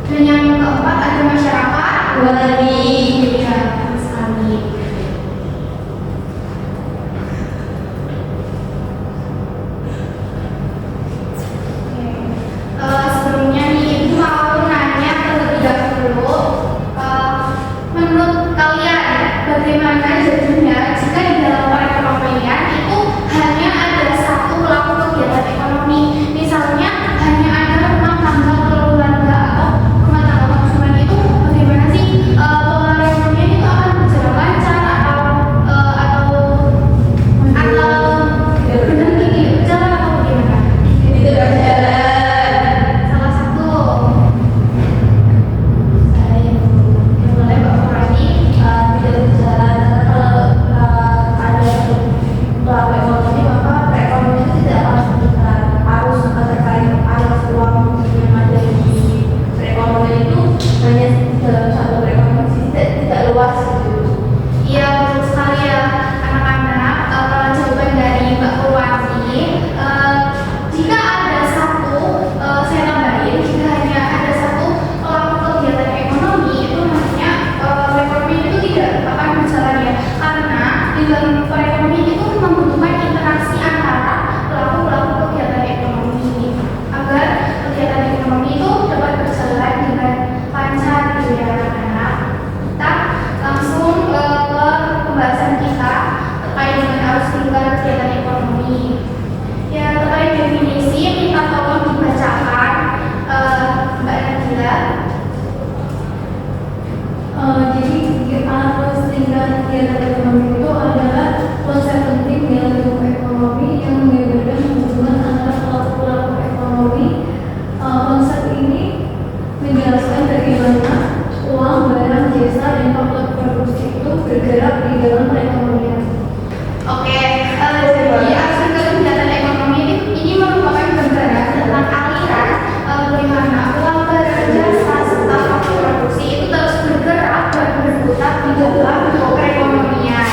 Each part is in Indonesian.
Dan yang keempat ada masyarakat. Ya, sekali. Sebelumnya nih Ibu mau nanya terlebih dahulu, menurut kalian bagaimana jadinya jika di dalam perekonomian itu hanya ada satu pelaku kegiatan ekonomi, misalnya hanya ada rumah tangga keluarga atau rumah tangga konsumen, itu bagaimana sih perekonomian itu akan berjalan lancar atau berhenti berjalan atau bagaimana? Itu tidak berjalan. Salah satu saya yang mulai Mbak Furani. Tidak berjalan karena kalau ada pelaku ekonomi maka perekonomian itu tidak akan berjalan. Arus terkait arus uang yang ada di perekonomian itu hanya dalam satu perekonomian tidak luas gitu. Iya, betul sekali ya anak-anak. Jawaban dari Mbak Purwati, jika ada satu, saya tambahin, jika hanya ada satu pelaku kegiatan ekonomi, itu namanya perekonomian itu tidak akan berjalan ya, karena di dalam perekonomian itu membutuhkan interaksi antara pelaku-pelaku kegiatan ekonomi ini agar kegiatan ekonomi itu dapat berjalan dengan lancar gitu ya anak-anak. Kita langsung ke pembahasan kita terkait dengan arus lingkar kegiatan ekonomi. Ya, terkait definisi minta tolong dibacakan Mbak Nadila. Jadi arus lingkar kegiatan ekonomi itu adalah konsep penting dalam ilmu ekonomi yang menggambarkan hubungan antara pelaku-pelaku ekonomi. Konsep ini menjelaskan bagaimana uang, barang, jasa, dan faktor produksi itu bergerak di dalam perekonomian. Oke, jadi arus lingkar kegiatan ekonomi ini merupakan gambaran tentang aliran bagaimana uang, barang, jasa, serta faktor produksi itu terus bergerak dan berputar di dalam perekonomian.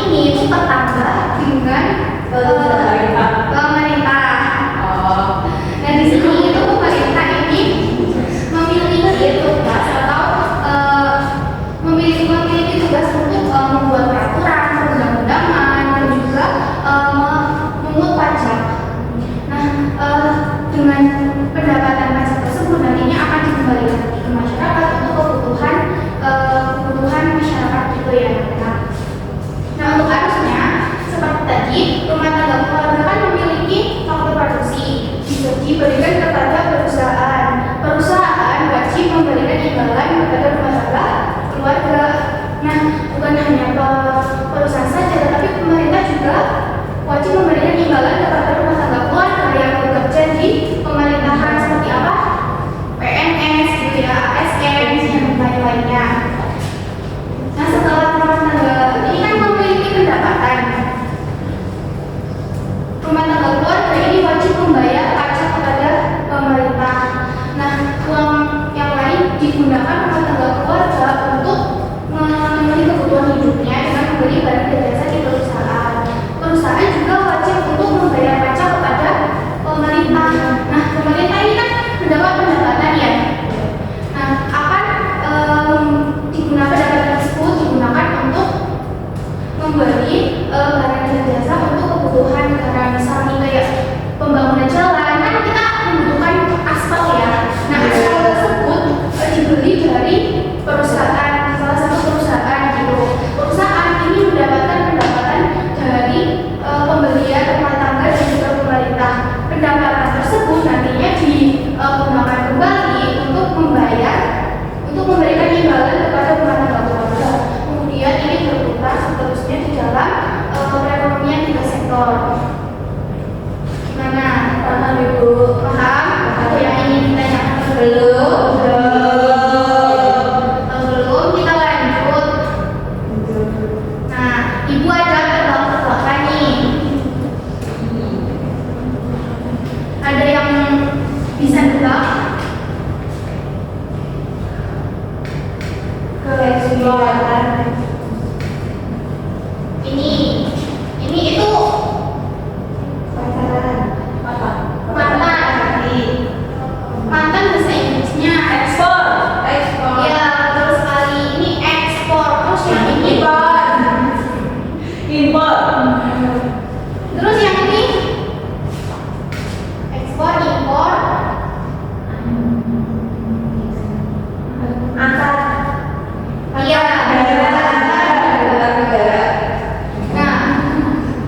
ini itu tetangga dengan pemerintah. Nah di sini itu pemerintah ini memiliki tugas atau memiliki tugas untuk membuat peraturan, perundang-undangan, dan juga memungut pajak. Nah dengan pendapatan pajak tersebut nantinya akan dikembalikan ke masyarakat untuk kebutuhan masyarakat gitu ya. Nah untuk harusnya seperti tadi, rumah tangga keluarga kan memiliki faktor produksi diberikan kepada perusahaan. Perusahaan wajib memberikan imbalan kepada rumah tangga keluarga. Nah bukan hanya perusahaan saja, tetapi pemerintah juga wajib memberikan imbalan kepada rumah tangga keluarga yang bekerja di pemerintahan seperti apa? PNS gitu ya, ASN dan lain-lainnya. Nah setelah rumah tangga ini kan memiliki pendapatan, rumah tangga keluarga ini wajib membayar pajak kepada pemerintah. Nah uang yang lain digunakan rumah tangga keluarga untuk memenuhi kebutuhan hidupnya dengan membeli barang dan jasa di perusahaan. Perusahaan juga wajib untuk membayar pajak kepada pemerintah. Nah pemerintah ini kan mendapat pendapatan ya. Nah akan digunakan pendapatan tersebut digunakan untuk membeli barang dan jasa untuk kebutuhan negara, misalnya kayak pembangunan jalan kan kita membutuhkan aspal ya. Nah aspal tersebut dibeli dari perusahaan, salah satu perusahaan gitu. Perusahaan ini mendapatkan pendapatan dari pembelian rumah tangga dan juga pemerintah. Pendapatan tersebut nantinya digunakan kembali untuk memberikan imbalan kepada rumah tangga keluarga. Kemudian ini berputar seterusnya di dalam perekonomian tiga sektor. Gimana? Paham Ibu? Paham? Ada yang ingin ditanyakan belum? Belum, kita lanjut. Nah, Ibu ada tebak-tebakan nih. Ada yang bisa nebak? Ini itu mantan bahasa Inggrisnya ekspor. Ya betul sekali, ini ekspor. Terus yang ini impor. Terus yang ini ekspor, impor, antar. Iya. Nah,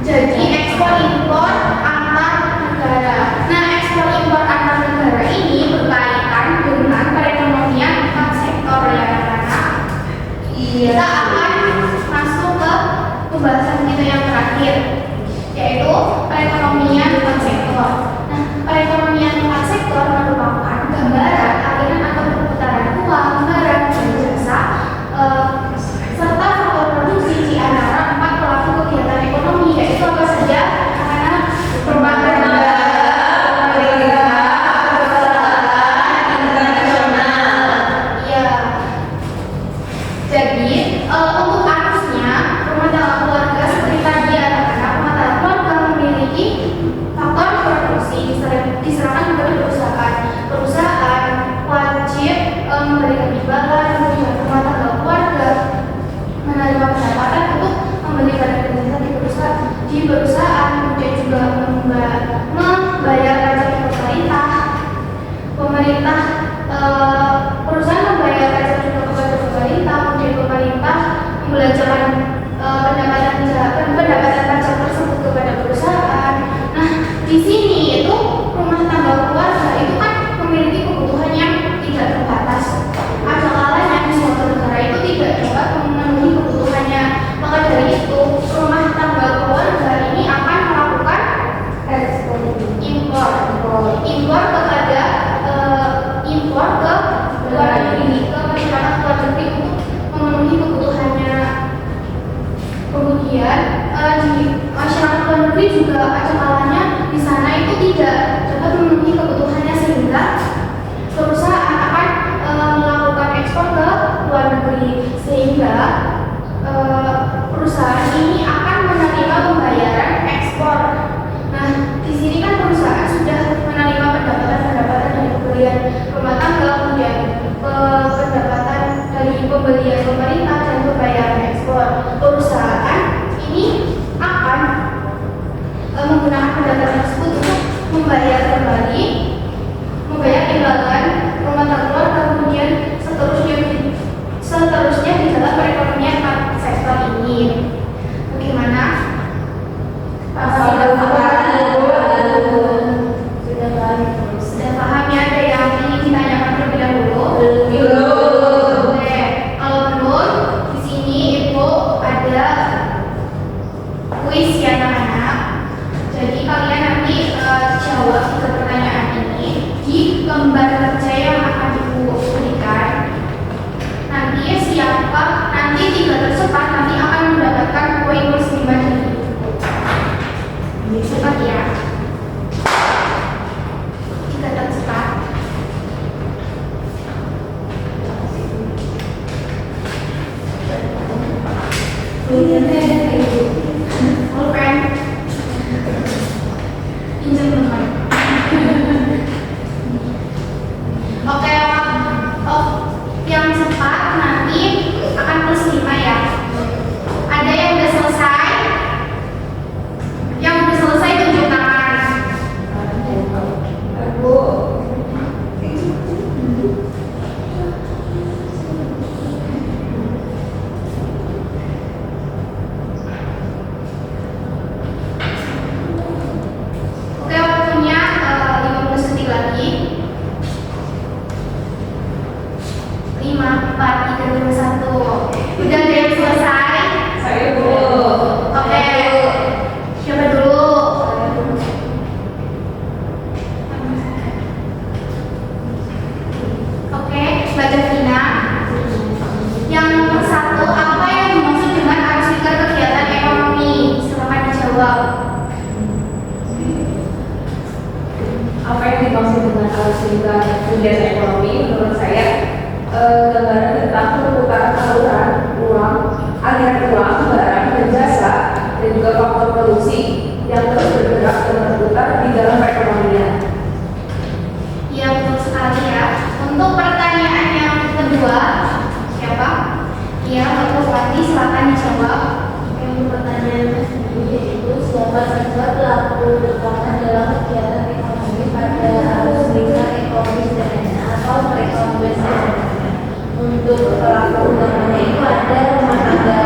jadi ekspor impor antar negara. Nah, ekspor impor antar negara ini berkaitan dengan perekonomian empat sektor ya anak-anak. Kita akan masuk ke pembahasan kita yang terakhir, yaitu perekonomian empat sektor. Nah, perekonomian empat sektor merupakan gambaran aliran atau perputaran uang, barang, dan jasa serta faktor produksi di antara empat pelaku kegiatan ekonomi, yaitu apa saja? Karena rumah tangga, internasional. Ya. Jadi untuk arusnya rumah tangga keluarga seperti tadi anak-anak, rumah tangga keluarga memiliki faktor produksi diserahkan kepada perusahaan. Perusahaan wajib memberikan imbalan, kemudian rumah tangga keluarga menerima pendapatan untuk membeli barang dan jasa di perusahaan, kemudian juga membayar pajak ke pemerintah. Perusahaan membayar pajak juga kepada pemerintah, kemudian pemerintah membelanjakan pendapatan pajak tersebut kepada perusahaan. Nah, di sini itu rumah tangga keluarga itu kan memiliki kebutuhan yang tidak terbatas. Ada kalanya di suatu negara itu tidak dapat memenuhi kebutuhannya. Maka dari itu, rumah tangga keluarga ini akan melakukan impor kepada impor ke luar negeri, ke masyarakat luar negeri untuk memenuhi kebutuhannya. Kemudian di masyarakat luar negeri juga ada kalanya di sana itu tidak dapat memenuhi kebutuhannya, sehingga perusahaan akan melakukan ekspor ke luar negeri, sehingga perusahaan ini akan kayak gitu. Pulpen. Pinjam teman. Oke, oh, yang cepat nanti akan plus 5 ya. Ada yang udah selesai? Yang udah selesai tunjuk tangan. Aku Oke, waktunya 15 detik lagi. 5, 4, 3, 2, 1. Udah ada yang selesai? Saya dulu. Oke. Siapa dulu? Oke, Mbak Davina. Yang satu, apa yang dimaksud dengan arus lingkar kegiatan ekonomi? Silakan dijawab. Apa yang dimaksud dengan arus lingkar kegiatan ekonomi? Menurut saya, gambaran tentang perputaran saluran uang, aliran uang, barang dan jasa, dan juga faktor produksi yang terus bergerak dan berputar di dalam perekonomian. Iya, betul sekali ya. Untuk pertanyaan yang kedua, siapa? Iya, Mbak Purwati, silakan dijawab. yang pertanyaannya sendiri yaitu siapa saja pelaku utama dalam kegiatan ekonomi pada arus lingkar ekonomi sederhana atau perekonomian sederhana. Untuk pelaku utamanya itu ada rumah tangga,